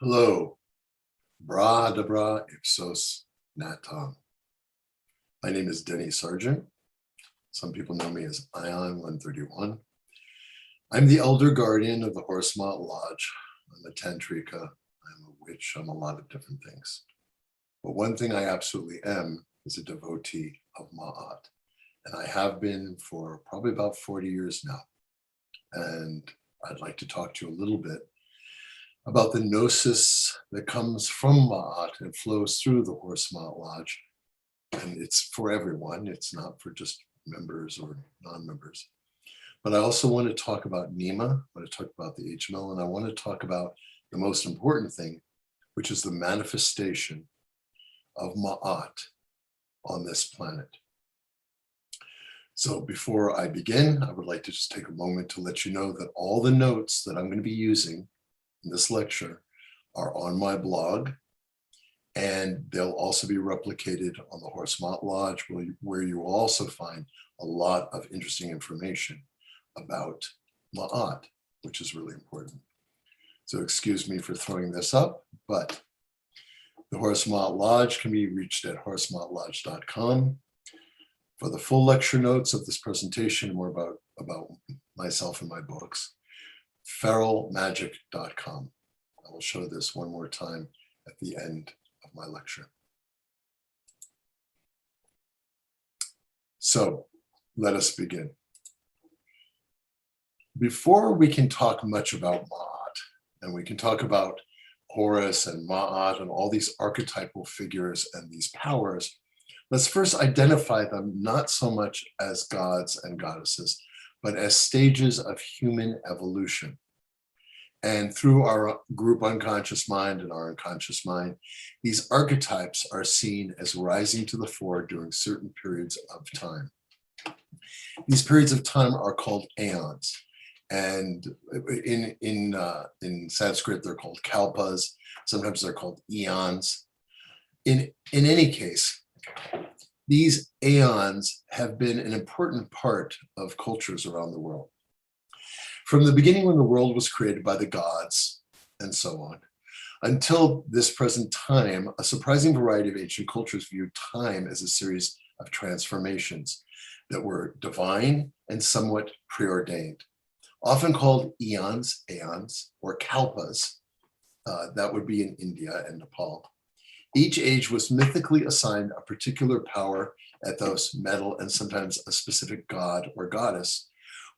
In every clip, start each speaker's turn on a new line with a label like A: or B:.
A: Hello, bra debra ipsos natam. My name is Denny Sargent. Some people know me as Aeon 131. I'm the elder guardian of the Horus Maat Lodge. I'm a tantrika, I'm a witch, I'm a lot of different things. But one thing I absolutely am is a devotee of Ma'at. And I have been for probably about 40 years now. And I'd like to talk to you a little bit about the gnosis that comes from Ma'at and flows through the Horus Maat Lodge. And it's for everyone, it's not for just members or non-members. But I also want to talk about Nema, I want to talk about the HML, and I want to talk about the most important thing, which is the manifestation of Ma'at on this planet. So before I begin, I would like to just take a moment to let you know that all the notes that I'm going to be using in this lecture are on my blog, and they'll also be replicated on the Horus Maat Lodge, where you will also find a lot of interesting information about Ma'at, which is really important. So excuse me for throwing this up, but the Horus Maat Lodge can be reached at horusmaatlodge.com. For the full lecture notes of this presentation, more about myself and my books, feralmagic.com. I will show this one more time at the end of my lecture. So let us begin. Before we can talk much about Ma'at, and we can talk about Horus and Ma'at and all these archetypal figures and these powers, let's first identify them not so much as gods and goddesses, but as stages of human evolution. And through our group unconscious mind and our unconscious mind, these archetypes are seen as rising to the fore during certain periods of time. These periods of time are called aeons. And in Sanskrit, they're called kalpas. Sometimes they're called eons. In any case, these aeons have been an important part of cultures around the world. From the beginning, when the world was created by the gods and so on, until this present time, a surprising variety of ancient cultures viewed time as a series of transformations that were divine and somewhat preordained, often called eons, aeons, or kalpas. That would be in India and Nepal. Each age was mythically assigned a particular power, ethos, metal, and sometimes a specific god or goddess,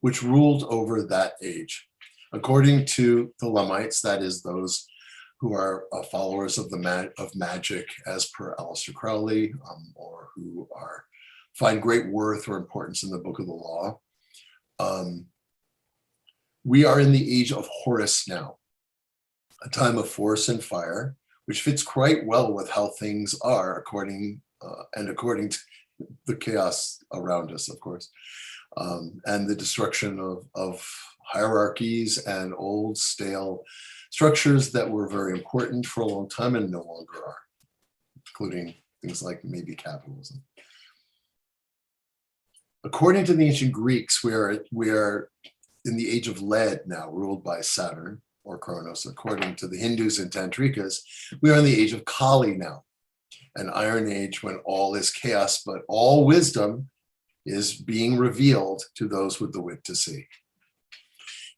A: which ruled over that age. According to the Lamites, that is those who are followers of magic as per Aleister Crowley, or who find great worth or importance in the Book of the Law. We are in the age of Horus now, a time of force and fire, which fits quite well with how things are according to the chaos around us, of course, and the destruction of hierarchies and old stale structures that were very important for a long time and no longer are, including things like maybe capitalism. According to the ancient Greeks, we are in the age of lead now, ruled by Saturn or Kronos. According to the Hindus and Tantrikas, we are in the age of Kali now, an iron age when all is chaos, but all wisdom is being revealed to those with the wit to see.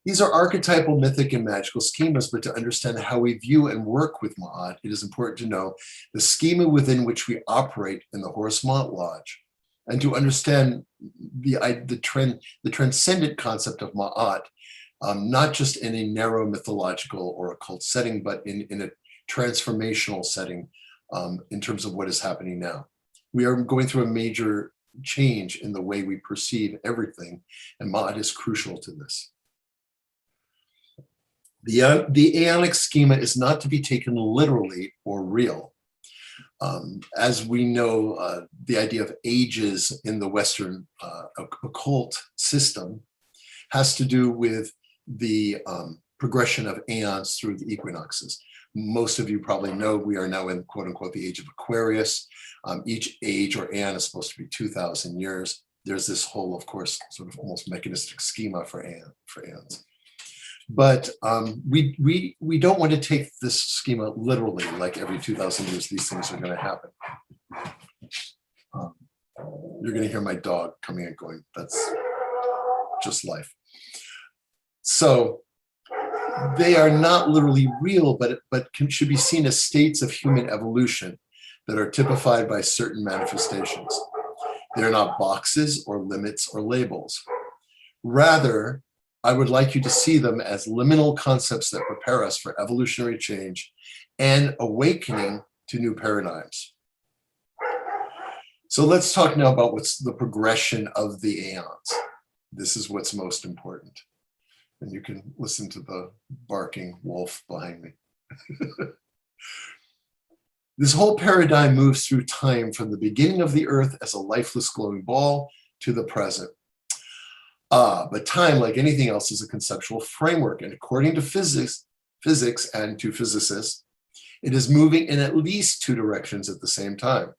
A: These are archetypal, mythic, and magical schemas, but to understand how we view and work with Ma'at, it is important to know the schema within which we operate in the Horus Maat Lodge, and to understand the transcendent concept of Ma'at, not just in a narrow mythological or occult setting, but in a transformational setting in terms of what is happening now. We are going through a major change in the way we perceive everything, and Ma'at is crucial to this. The aeonic schema is not to be taken literally or real. As we know, the idea of ages in the Western occult system has to do with the progression of aeons through the equinoxes. Most of you probably know we are now in, quote unquote, the age of Aquarius. Each age or aeon is supposed to be 2,000 years. There's this whole, of course, sort of almost mechanistic schema for aeons. But we don't want to take this schema literally, like every 2,000 years these things are going to happen. You're going to hear my dog coming and going. That's just life. So they are not literally real, but should be seen as states of human evolution that are typified by certain manifestations. They're not boxes or limits or labels. Rather, I would like you to see them as liminal concepts that prepare us for evolutionary change and awakening to new paradigms. So let's talk now about what's the progression of the aeons. This is what's most important. And you can listen to the barking wolf behind me. This whole paradigm moves through time from the beginning of the earth as a lifeless glowing ball to the present. But time, like anything else, is a conceptual framework. And according to physics and to physicists, it is moving in at least two directions at the same time.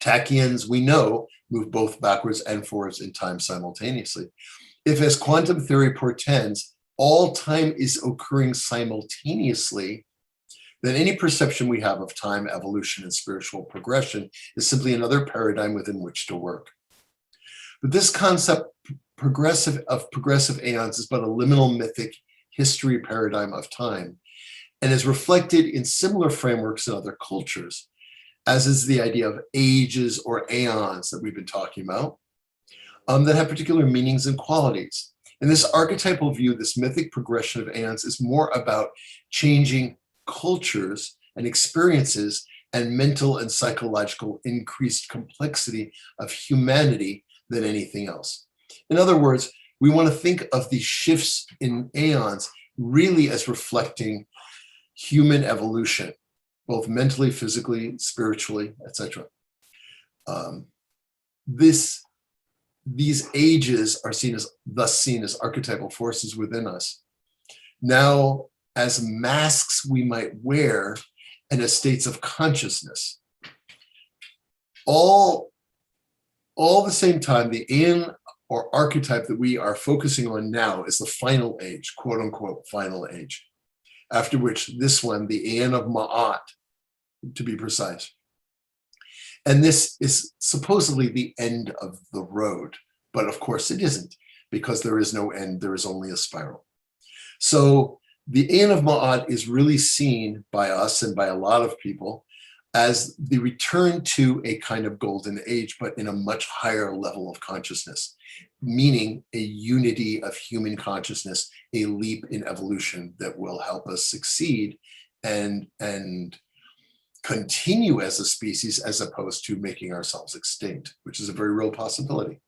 A: Tachyons, we know, move both backwards and forwards in time simultaneously. If, as quantum theory portends, all time is occurring simultaneously, then any perception we have of time, evolution, and spiritual progression is simply another paradigm within which to work. But this concept of progressive aeons is but a liminal mythic history paradigm of time, and is reflected in similar frameworks in other cultures, as is the idea of ages or aeons that we've been talking about, that have particular meanings and qualities. In this archetypal view, this mythic progression of aeons is more about changing cultures and experiences and mental and psychological increased complexity of humanity than anything else. In other words, we want to think of these shifts in aeons really as reflecting human evolution, both mentally, physically, spiritually, etc. These ages are thus seen as archetypal forces within us. Now, as masks we might wear and as states of consciousness. All the same time, the aeon or archetype that we are focusing on now is the final age, quote unquote, final age. After which this one, the Aeon of Ma'at, to be precise. And this is supposedly the end of the road, but of course it isn't, because there is no end, there is only a spiral. So the Aeon of Ma'at is really seen by us and by a lot of people as the return to a kind of golden age, but in a much higher level of consciousness, meaning a unity of human consciousness, a leap in evolution that will help us succeed and continue as a species, as opposed to making ourselves extinct, which is a very real possibility.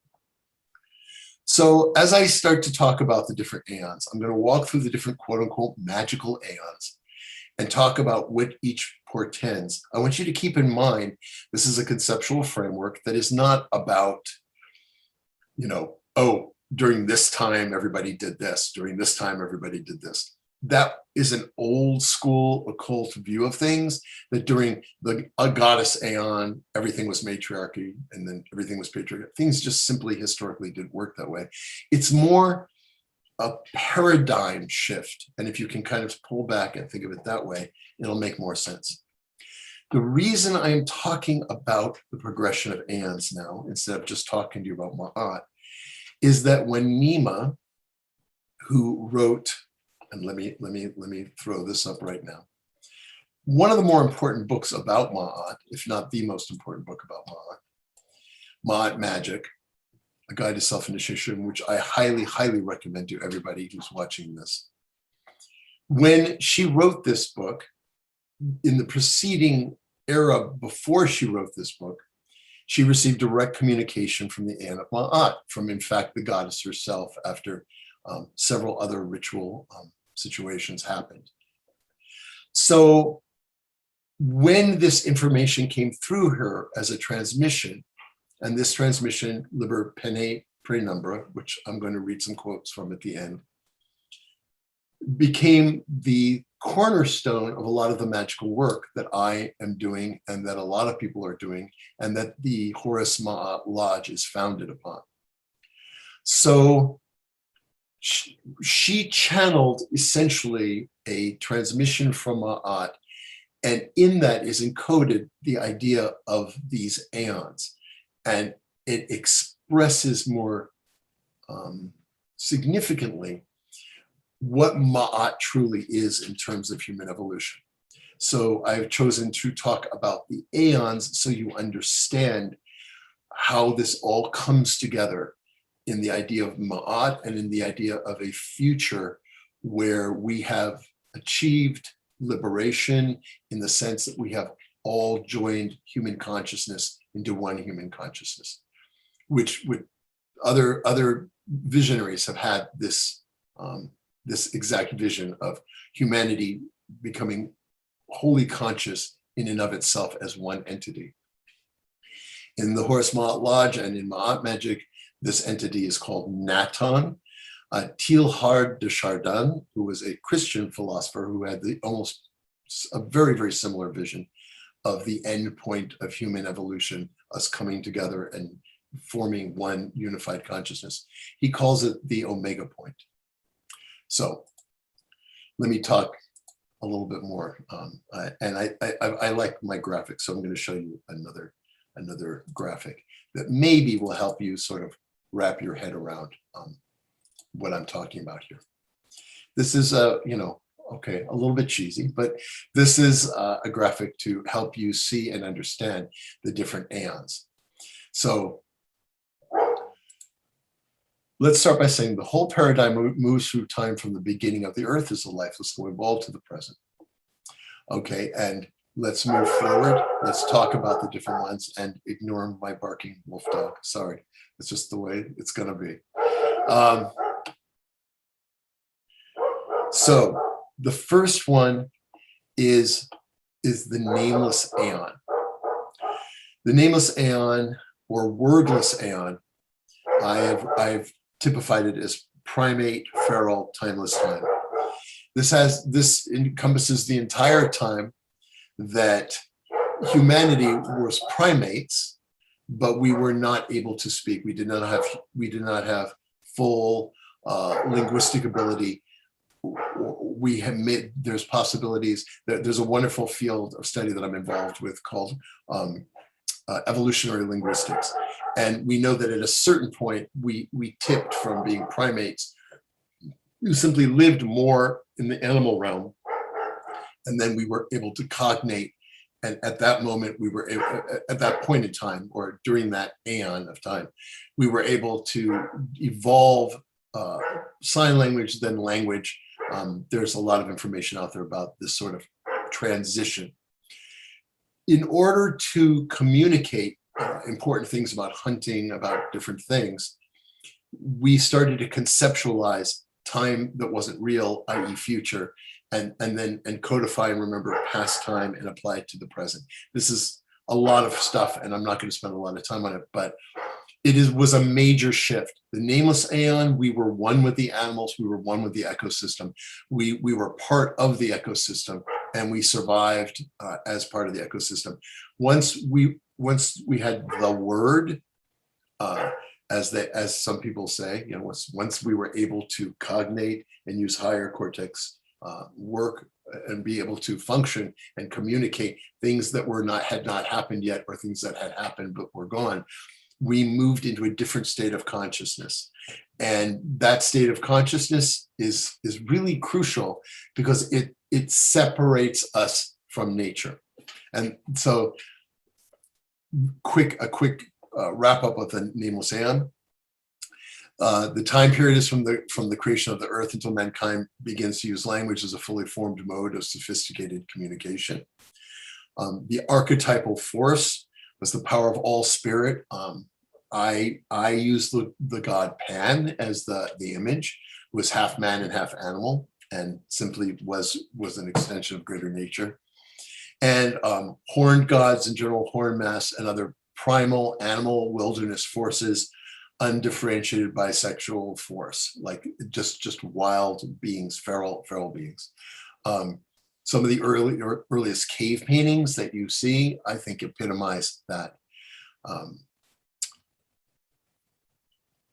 A: So as I start to talk about the different aeons, I'm going to walk through the different quote unquote magical aeons and talk about what each portends. I want you to keep in mind, this is a conceptual framework that is not about, oh, during this time, everybody did this. During this time, everybody did this. That is an old school occult view of things, that during a goddess Aeon, everything was matriarchy and then everything was patriarchy. Things just simply historically didn't work that way. It's more a paradigm shift. And if you can kind of pull back and think of it that way, it'll make more sense. The reason I'm talking about the progression of aeons now, instead of just talking to you about Ma'at, is that when Nema, who wrote, and let me throw this up right now, one of the more important books about Ma'at, if not the most important book about Ma'at Magick, A Guide to Self-Initiation, which I highly, highly recommend to everybody who's watching this. When she wrote this book, in the preceding era before she wrote this book, she received direct communication from the Aeon of Ma'at, from, in fact, the goddess herself, after several other ritual situations happened. So when this information came through her as a transmission, and this transmission, Liber Pene Prenumbra, which I'm going to read some quotes from at the end, became the cornerstone of a lot of the magical work that I am doing and that a lot of people are doing, and that the Horus Maat Lodge is founded upon. So she channeled essentially a transmission from Ma'at, and in that is encoded the idea of these aeons, and it expresses more significantly what Ma'at truly is in terms of human evolution. So I've chosen to talk about the aeons so you understand how this all comes together in the idea of Ma'at and in the idea of a future where we have achieved liberation in the sense that we have all joined human consciousness into one human consciousness, which other visionaries have had this, this exact vision of humanity becoming wholly conscious in and of itself as one entity. In the Horus Maat Lodge and in Ma'at Magick, this entity is called Naton. Teilhard de Chardin, who was a Christian philosopher who had almost a very, very similar vision of the end point of human evolution, us coming together and forming one unified consciousness. He calls it the Omega point. So let me talk a little bit more. And I like my graphics, so I'm going to show you another graphic that maybe will help you sort of wrap your head around what I'm talking about here. This is okay, a little bit cheesy, but this is a graphic to help you see and understand the different aeons. So let's start by saying the whole paradigm moves through time from the beginning of the earth as the lifeless go evolved to the present. Okay, and let's move forward. Let's talk about the different ones and ignore my barking wolf dog. Sorry, it's just the way it's going to be. So the first one is the nameless aeon. The nameless aeon or wordless aeon, I've typified it as primate, feral, timeless time. This encompasses the entire time that humanity was primates, but we were not able to speak. We did not have full linguistic ability. We have made, there's possibilities that there's a wonderful field of study that I'm involved with called evolutionary linguistics. And we know that at a certain point, we tipped from being primates who simply lived more in the animal realm. And then we were able to cognate. And at that moment, we were able, at that point in time, or during that aeon of time, we were able to evolve sign language, then language. There's a lot of information out there about this sort of transition. In order to communicate important things about hunting, about different things, we started to conceptualize time that wasn't real, i.e. future, and then codify and remember past time and apply it to the present. This is a lot of stuff, and I'm not going to spend a lot of time on it, but was a major shift. The nameless aeon, we were one with the animals, we were one with the ecosystem. We were part of the ecosystem, and we survived as part of the ecosystem. Once we had the word, as some people say, once we were able to cognate and use higher cortex work and be able to function and communicate things that had not happened yet, or things that had happened but were gone, we moved into a different state of consciousness. And that state of consciousness is really crucial because it separates us from nature. And so a quick wrap up of the nameless aeon. The time period is from the creation of the earth until mankind begins to use language as a fully formed mode of sophisticated communication. The archetypal force was the power of all spirit. I use the god Pan as the image, who was half man and half animal, and simply was an extension of greater nature. And horned gods and general horn mass and other primal animal wilderness forces, undifferentiated bisexual force, like just wild beings, feral beings. Some of the earliest cave paintings that you see, I think, epitomize that.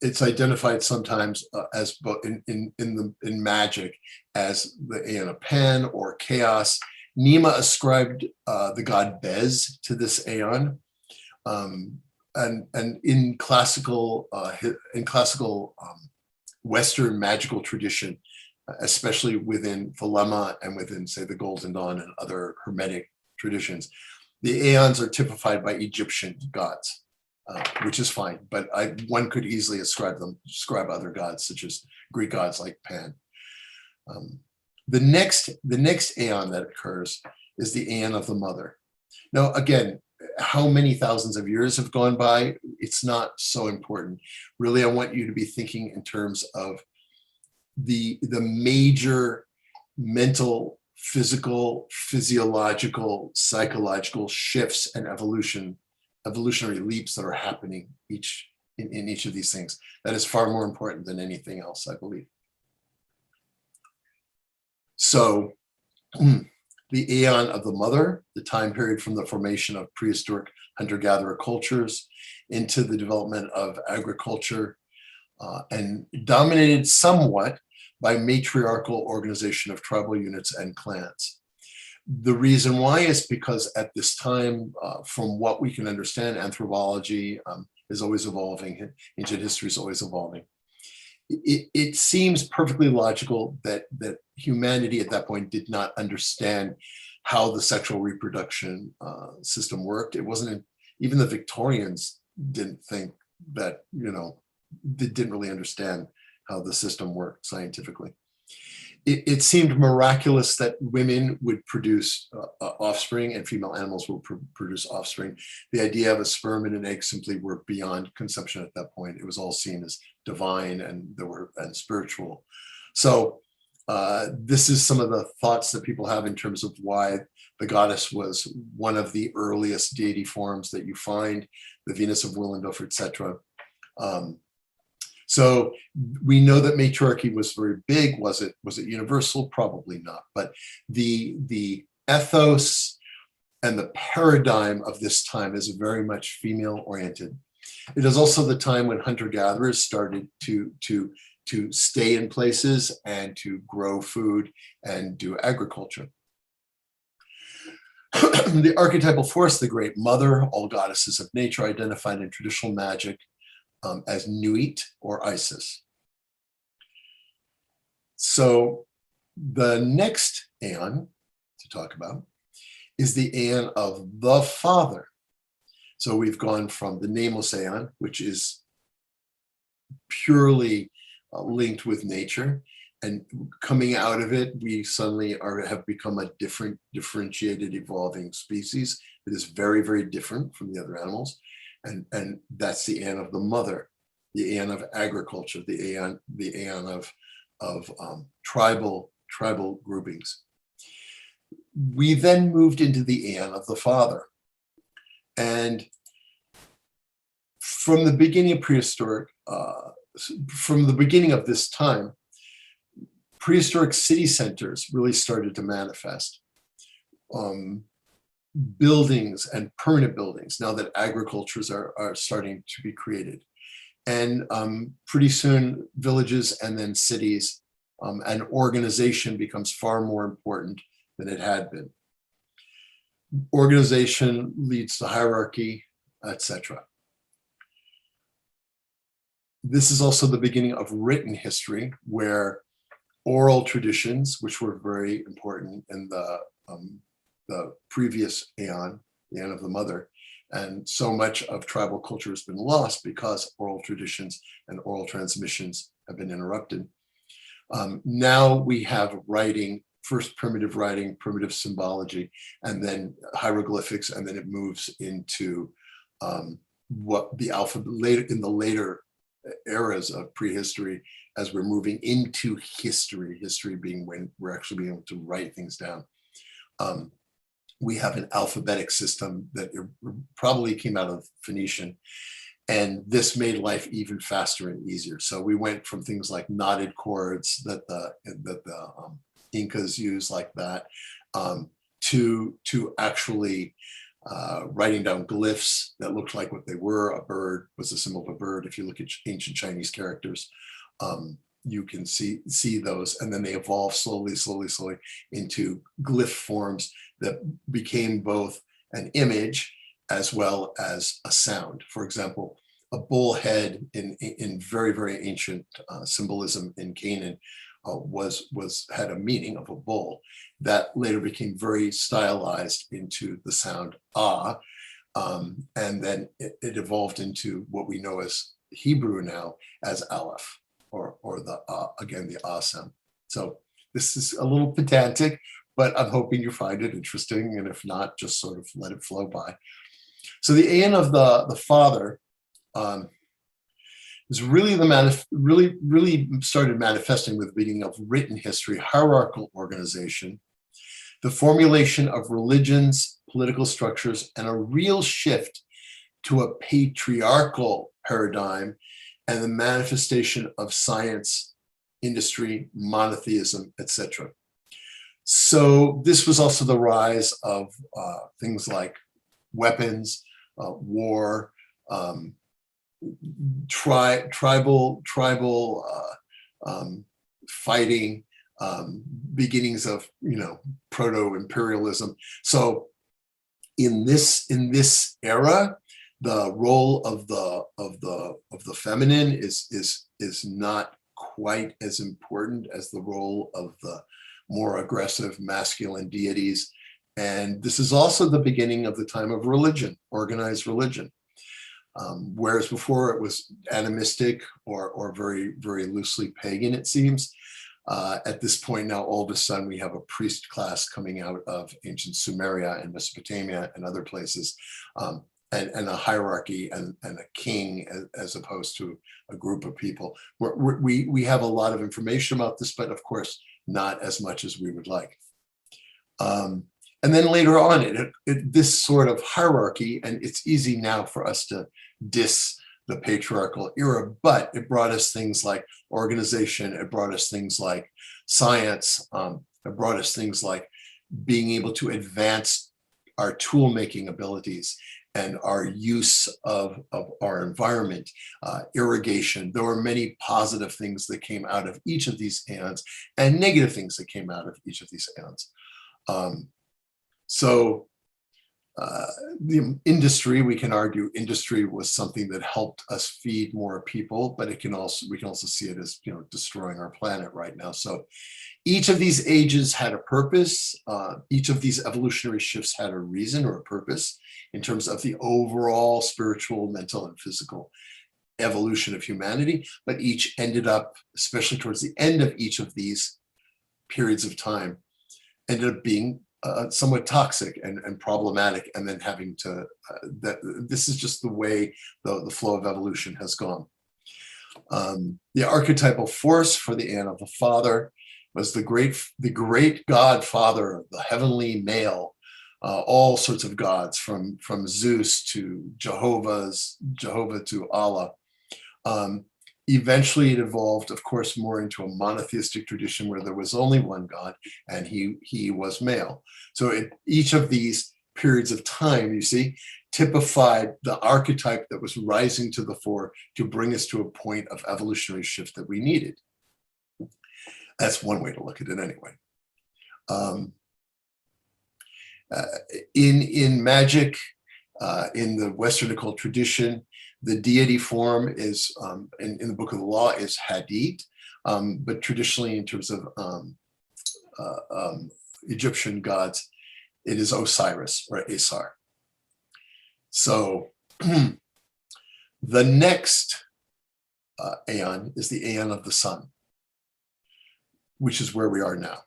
A: it's identified sometimes as both in magic as the Aeon of Pan or chaos. Nema ascribed the god Bez to this Aeon, and in classical Western magical tradition, especially within Thelema and within, say, the Golden Dawn and other Hermetic traditions, the Aeons are typified by Egyptian gods, which is fine. But one could easily ascribe other gods, such as Greek gods like Pan. The next Aeon that occurs is the Aeon of the Mother. Now, again, how many thousands of years have gone by? It's not so important. Really, I want you to be thinking in terms of the major mental, physical, physiological, psychological shifts and evolutionary leaps that are happening in each of these things. That is far more important than anything else, I believe. So the Aeon of the Mother, the time period from the formation of prehistoric hunter-gatherer cultures into the development of agriculture, and dominated somewhat by matriarchal organization of tribal units and clans. The reason why is because at this time, from what we can understand, anthropology is always evolving, ancient history is always evolving. It seems perfectly logical that humanity at that point did not understand how the sexual reproduction system worked. It wasn't, even the Victorians didn't think that, they didn't really understand how the system worked scientifically. It seemed miraculous that women would produce offspring and female animals will produce offspring. The idea of a sperm and an egg simply were beyond conception at that point. It was all seen as divine and spiritual. So this is some of the thoughts that people have in terms of why the goddess was one of the earliest deity forms that you find, the Venus of Willendorf, etc. So we know that matriarchy was very big. Was it universal? Probably not. But the ethos and the paradigm of this time is very much female oriented. It is also the time when hunter-gatherers started to stay in places and to grow food and do agriculture. The archetypal force, the Great Mother, all goddesses of nature, identified in traditional magic as Nuit or Isis. So the next Aeon to talk about is the Aeon of the Father. So we've gone from the nameless Aeon, which is purely linked with nature, and coming out of it, we suddenly have become a differentiated, evolving species that is very, very different from the other animals. And that's the Aeon of the Mother, the Aeon of agriculture, the Aeon of tribal groupings. We then moved into the Aeon of the Father. And from the beginning of prehistoric, from the beginning of this time, prehistoric city centers really started to manifest. Buildings and permanent buildings, now that agricultures are starting to be created. And pretty soon villages and then cities, and organization becomes far more important than it had been. Organization leads to hierarchy, etc. This is also the beginning of written history, where oral traditions, which were very important in the previous Aeon, the Aeon of the Mother, and so much of tribal culture has been lost because oral traditions and oral transmissions have been interrupted. Now we have writing, first primitive writing, primitive symbology, and then hieroglyphics, and then it moves into what the alphabet in the later eras of prehistory, as we're moving into history being when we're actually being able to write things down. We have an alphabetic system that probably came out of Phoenician, and this made life even faster and easier. So we went from things like knotted chords that the Incas used like that, to actually writing down glyphs that looked like what they were. A bird was a symbol of a bird. If you look at ancient Chinese characters, you can see those, and then they evolve slowly into glyph forms that became both an image as well as a sound. For example, a bull head in very ancient symbolism in Canaan had a meaning of a bull that later became very stylized into the sound ah, and then it evolved into what we know as Hebrew now as aleph, or the again the ah sound. So this is a little pedantic, but I'm hoping you find it interesting, and if not, just sort of let it flow by. So the aeon of the father is really really started manifesting with the beginning of written history, hierarchical organization, the formulation of religions, political structures, and a real shift to a patriarchal paradigm, and the manifestation of science, industry, monotheism, etc. So this was also the rise of things like weapons, war, tribal fighting, beginnings of proto-imperialism. So in this era, the role of the feminine is not quite as important as the role of the more aggressive masculine deities. And this is also the beginning of the time of religion, organized religion. Whereas before it was animistic or very loosely pagan, it seems. At this point now, all of a sudden, we have a priest class coming out of ancient Sumeria and Mesopotamia and other places, and a hierarchy and a king as opposed to a group of people. We have a lot of information about this, but of course, not as much as we would like. And then later on, this sort of hierarchy, and it's easy now for us to diss the patriarchal era, but it brought us things like organization, it brought us things like science, it brought us things like being able to advance our tool-making abilities and our use of our environment, irrigation. There were many positive things that came out of each of these aeons and negative things that came out of each of these aeons. So the industry, we can argue industry was something that helped us feed more people, but we can also see it as destroying our planet right now. So each of these ages had a purpose. Each of these evolutionary shifts had a reason or a purpose in terms of the overall spiritual, mental, and physical evolution of humanity, but each ended up, especially towards the end of each of these periods of time, ended up being somewhat toxic and problematic, and then having to, this is just the way the flow of evolution has gone. The archetypal force for the aeon of the father was the great godfather of the heavenly male, all sorts of gods, from Zeus to Jehovah to Allah. Eventually it evolved, of course, more into a monotheistic tradition where there was only one God, and he was male. So each of these periods of time, you see, typified the archetype that was rising to the fore to bring us to a point of evolutionary shift that we needed. That's one way to look at it anyway. In magic, in the Western occult tradition, the deity form is, in the Book of the Law, is Hadid, but traditionally in terms of Egyptian gods, it is Osiris or Asar. So the next aeon is the aeon of the sun, which is where we are now.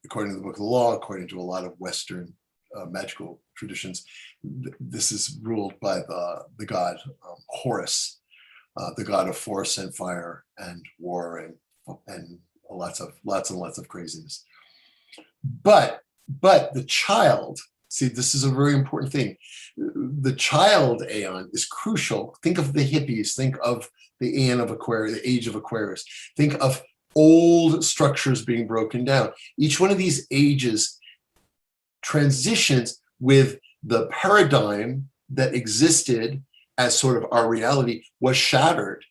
A: According to the Book of the Law, according to a lot of Western magical traditions, this is ruled by the god Horus, the god of force and fire and war and lots and lots of craziness. But the child, see, this is a very important thing. The child aeon is crucial. Think of the hippies, think of the aeon of Aquarius, the age of Aquarius. Think of old structures being broken down. Each one of these ages transitions with the paradigm that existed as sort of our reality was shattered,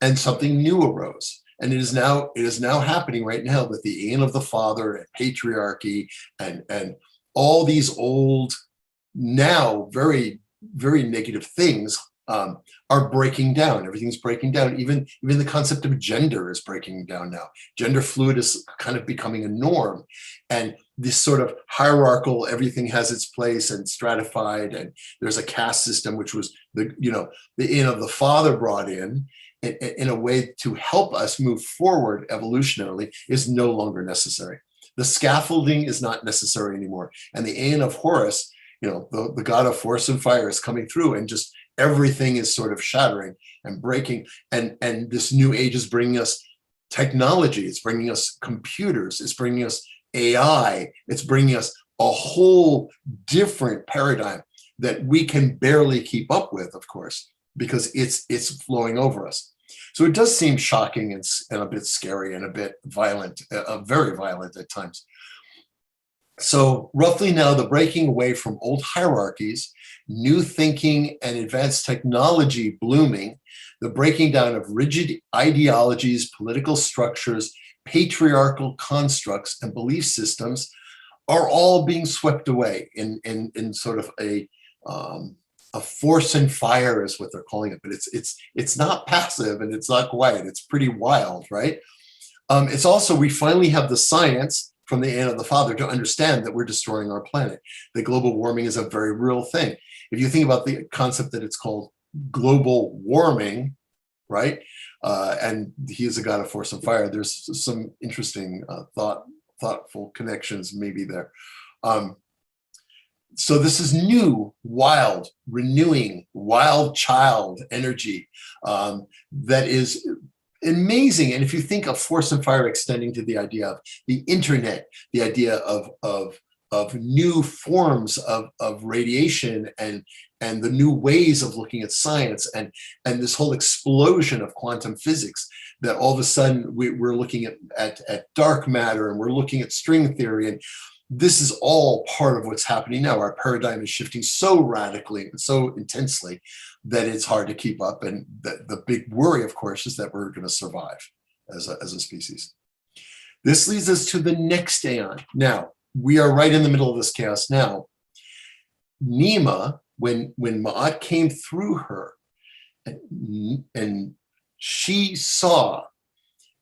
A: and something new arose. And it is now happening right now that the Aeon of the Father and patriarchy and all these old, now very, very negative things are breaking down. Everything's breaking down. Even the concept of gender is breaking down now. Gender fluid is kind of becoming a norm. And this sort of hierarchical, everything has its place and stratified, and there's a caste system, which was the Aeon of the Father brought in a way to help us move forward evolutionarily, is no longer necessary. The scaffolding is not necessary anymore. And the Aeon of Horus, the god of force and fire, is coming through, and just everything is sort of shattering and breaking. And this new age is bringing us technology. It's bringing us computers. It's bringing us AI. It's bringing us a whole different paradigm that we can barely keep up with, of course, because it's flowing over us. So it does seem shocking and a bit scary and a bit violent, very violent at times. So roughly now, the breaking away from old hierarchies, new thinking and advanced technology blooming, the breaking down of rigid ideologies, political structures, patriarchal constructs, and belief systems are all being swept away in sort of a force and fire is what they're calling it, but it's not passive and it's not quiet. It's pretty wild, right? It's also, we finally have the science from the Aeon of the Father to understand that we're destroying our planet. That global warming is a very real thing. If you think about the concept that it's called global warming, right? And he is a god of force and fire. There's some interesting thoughtful connections maybe there. So this is new, wild, renewing, wild child energy that is amazing. And if you think of force and fire extending to the idea of the internet, the idea of new forms of radiation and the new ways of looking at science and this whole explosion of quantum physics, that all of a sudden we're looking at dark matter, and we're looking at string theory, and this is all part of what's happening now. Our paradigm is shifting so radically and so intensely that it's hard to keep up. And the big worry, of course, is that we're going to survive as a species. This leads us to the next Aeon. Now, we are right in the middle of this chaos now. Nema, when Ma'at came through her, and she saw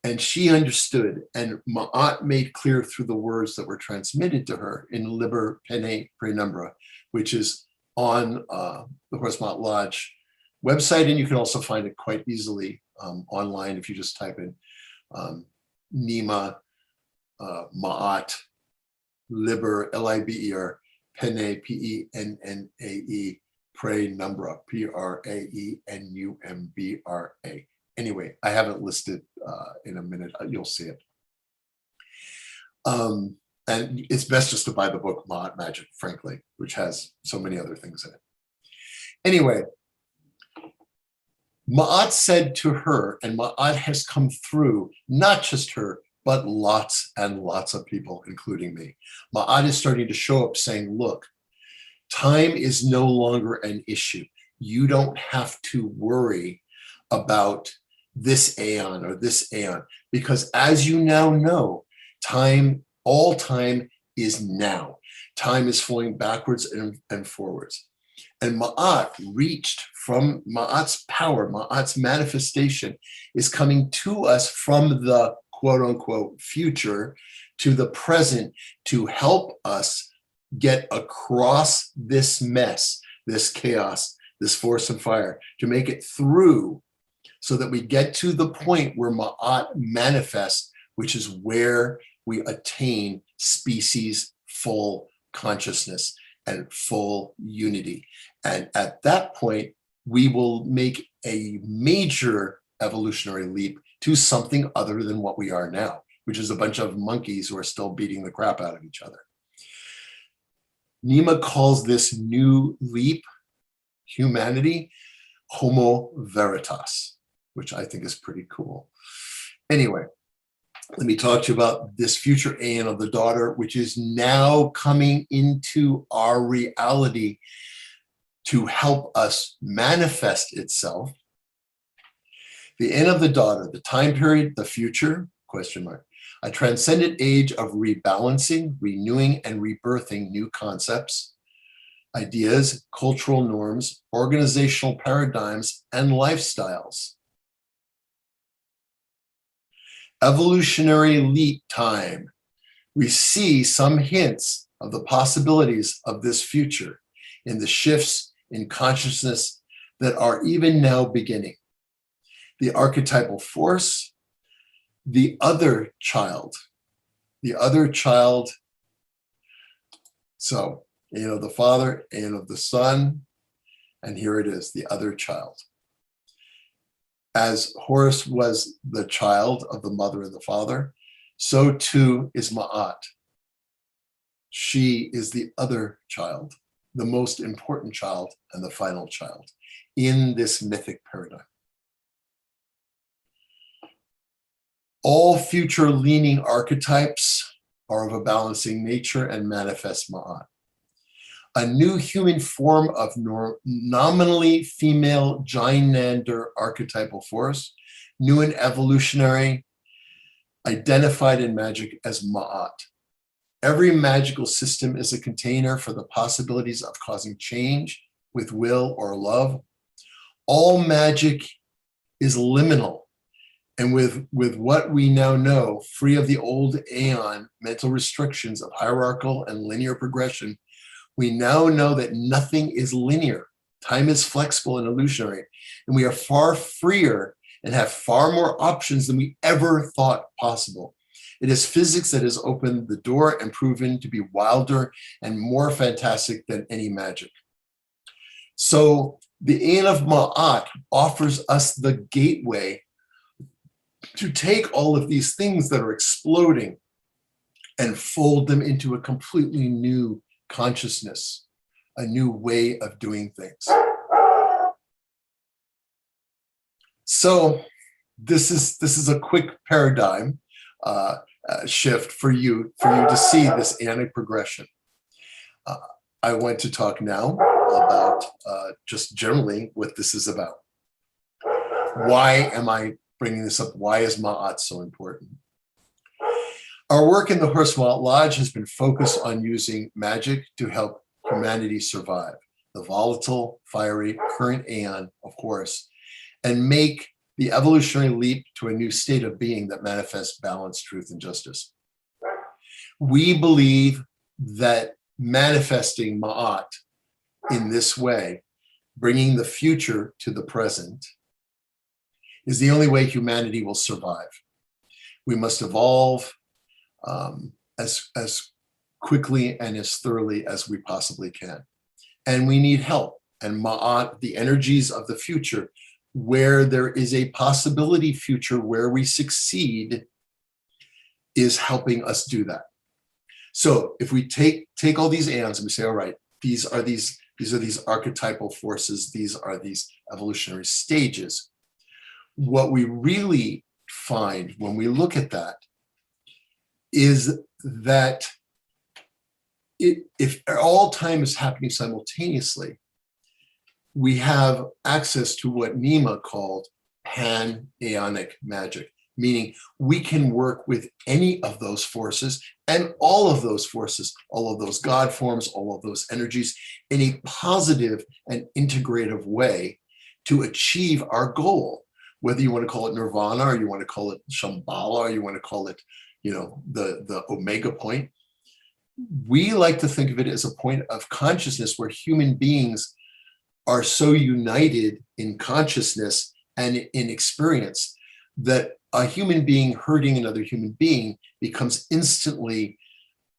A: and she understood, and Ma'at made clear through the words that were transmitted to her in Liber Pene Praenumbra, which is on the Horus Maat Lodge website, and you can also find it quite easily online if you just type in Nema, Ma'at, Liber, Liber, Pene, Pennae, Praenumbra, Praenumbra. Anyway, I have it listed in a minute. You'll see it. And it's best just to buy the book Maat Magick, frankly, which has so many other things in it. Anyway, Ma'at said to her, and Ma'at has come through, not just her, but lots and lots of people, including me. Ma'at is starting to show up saying, look, time is no longer an issue. You don't have to worry about this Aeon or this Aeon, because as you now know, all time is now. Time is flowing backwards and forwards. And Ma'at reached from Ma'at's power, Ma'at's manifestation is coming to us from the quote unquote future to the present to help us get across this mess, this chaos, this force and fire, to make it through so that we get to the point where Ma'at manifests, which is where we attain species full consciousness and full unity. And at that point, we will make a major evolutionary leap to something other than what we are now, which is a bunch of monkeys who are still beating the crap out of each other. Nema calls this new leap, humanity, Homo Veritas, which I think is pretty cool. Anyway, let me talk to you about this future Aeon of the daughter, which is now coming into our reality to help us manifest itself. The Aeon of the daughter, the time period, the future, question mark, a transcendent age of rebalancing, renewing, and rebirthing new concepts, ideas, cultural norms, organizational paradigms, and lifestyles. Evolutionary leap time. We see some hints of the possibilities of this future in the shifts in consciousness that are even now beginning. The archetypal force, the other child, so Aeon of the Father, Aeon of the Son, and here it is, the other child. As Horus was the child of the mother and the father, so too is Ma'at. She is the other child, the most important child and the final child in this mythic paradigm. All future leaning archetypes are of a balancing nature and manifest Ma'at. A new human form of nominally female gynander archetypal force, new and evolutionary, identified in magic as Ma'at. Every magical system is a container for the possibilities of causing change with will or love. All magic is liminal, and with what we now know, free of the old Aeon mental restrictions of hierarchical and linear progression, we now know that nothing is linear. Time is flexible and illusionary, and we are far freer and have far more options than we ever thought possible. It is physics that has opened the door and proven to be wilder and more fantastic than any magic. So the Aeon of Ma'at offers us the gateway to take all of these things that are exploding and fold them into a completely new consciousness, a new way of doing things. So this is a quick paradigm shift for you to see this Aeonic progression. I want to talk now about just generally what this is about. Why am I bringing this up? Why is Ma'at so important? Our work in the Horus Maat Lodge has been focused on using magic to help humanity survive the volatile, fiery, current Aeon of Horus and make the evolutionary leap to a new state of being that manifests balance, truth, and justice. We believe that manifesting Ma'at in this way, bringing the future to the present, is the only way humanity will survive. We must evolve as quickly and as thoroughly as we possibly can. And we need help. And Ma'at, the energies of the future, where there is a possibility future where we succeed, is helping us do that. So if we take all these aeons and we say, all right, these are these archetypal forces, these are these evolutionary stages, what we really find when we look at that is that if all time is happening simultaneously, we have access to what Nema called Panaeonic Magick, meaning we can work with any of those forces and all of those forces, all of those God forms, all of those energies in a positive and integrative way to achieve our goal. Whether you want to call it nirvana, or you want to call it Shambhala, or you want to call it, the omega point. We like to think of it as a point of consciousness where human beings are so united in consciousness and in experience that a human being hurting another human being becomes instantly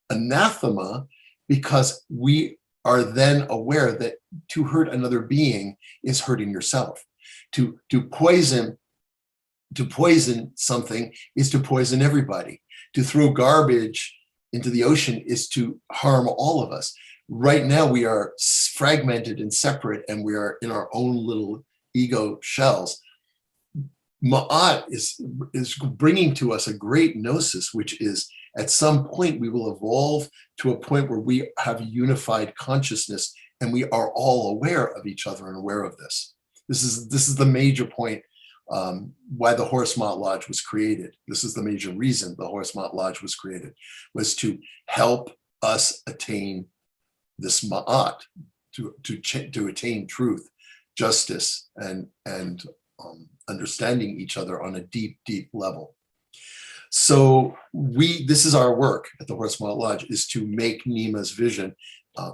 A: anathema, because we are then aware that to hurt another being is hurting yourself. To poison something is to poison everybody. To throw garbage into the ocean is to harm all of us. Right now we are fragmented and separate, and we are in our own little ego shells. Ma'at is bringing to us a great gnosis, which is at some point we will evolve to a point where we have unified consciousness and we are all aware of each other and aware of this. This is the major point why the Horus Maat Lodge was created. This is the major reason the Horus Maat Lodge was created, was to help us attain this Ma'at, to attain truth, justice, and understanding each other on a deep, deep level. So this is our work at the Horus Maat Lodge, is to make Nema's vision,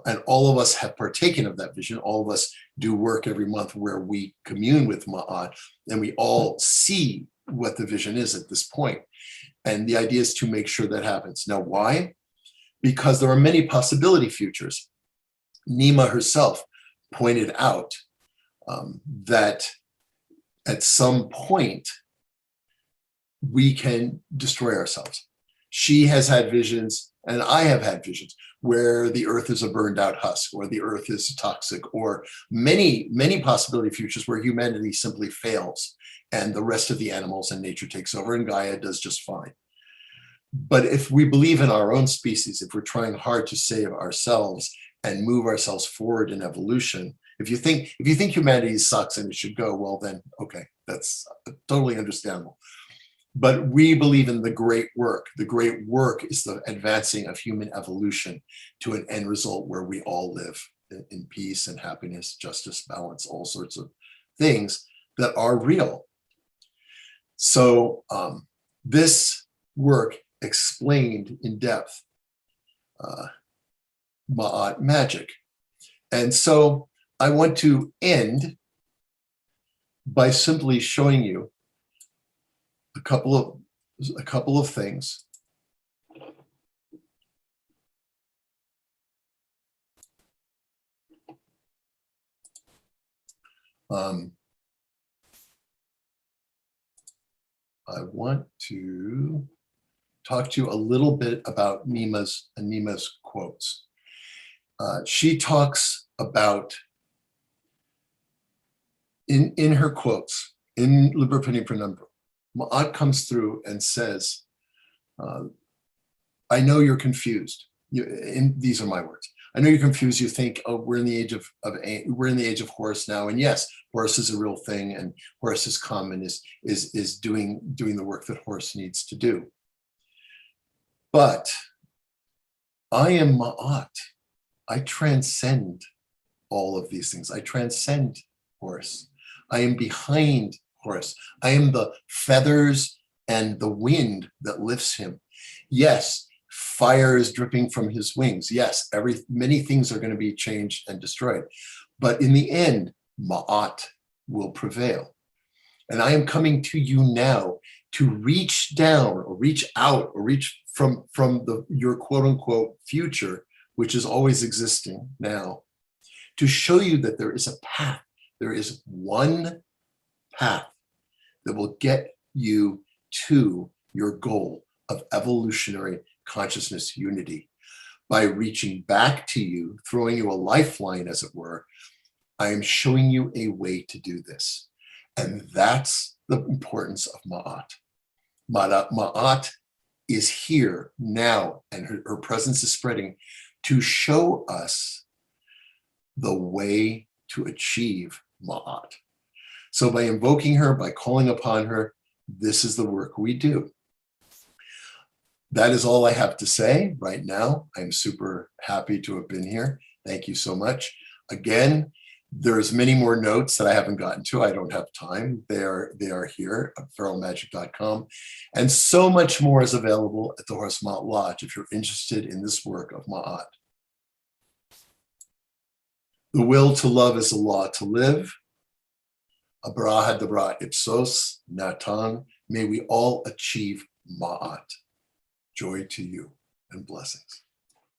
A: and all of us have partaken of that vision. All of us do work every month where we commune with Ma'at, and we all see what the vision is at this point. And the idea is to make sure that happens. Now, why? Because there are many possibility futures. Nema herself pointed out that at some point, we can destroy ourselves. She has had visions, and I have had visions, where the earth is a burned out husk, or the earth is toxic, or many, many possibility futures where humanity simply fails and the rest of the animals and nature takes over and Gaia does just fine. But if we believe in our own species, if we're trying hard to save ourselves and move ourselves forward in evolution, if you think humanity sucks and it should go, well then, okay, that's totally understandable. But we believe in the great work. The great work is the advancing of human evolution to an end result where we all live in peace and happiness, justice, balance, all sorts of things that are real. So this work explained in depth Ma'at Magick. And so I want to end by simply showing you a couple of things. I want to talk to you a little bit about Nema's quotes. She talks about, in her quotes, in Liber Penumbra, Ma'at comes through and says, I know you're confused. These are my words. I know you're confused. You think, oh, we're in the age of Horus now. And yes, Horus is a real thing, and Horus has come and is doing the work that Horus needs to do. But I am Ma'at. I transcend all of these things. I transcend Horus. I am behind Horus. I am the feathers and the wind that lifts him. Yes, fire is dripping from his wings. Yes, many things are going to be changed and destroyed. But in the end, Ma'at will prevail. And I am coming to you now to reach down or reach out or reach from your quote unquote future, which is always existing now, to show you that there is a path. There is one path that will get you to your goal of evolutionary consciousness unity. By reaching back to you, throwing you a lifeline, as it were, I am showing you a way to do this. And that's the importance of Ma'at. Ma'at is here now, and her presence is spreading to show us the way to achieve Ma'at. So by invoking her, by calling upon her, this is the work we do. That is all I have to say right now. I'm super happy to have been here. Thank you so much. Again, there's many more notes that I haven't gotten to. I don't have time. They are here at feralmagic.com. And so much more is available at the Horus Maat Lodge if you're interested in this work of Ma'at. The will to love is a law to live. Abraha Debra Ipsos, Natan. May we all achieve Ma'at. Joy to you and blessings.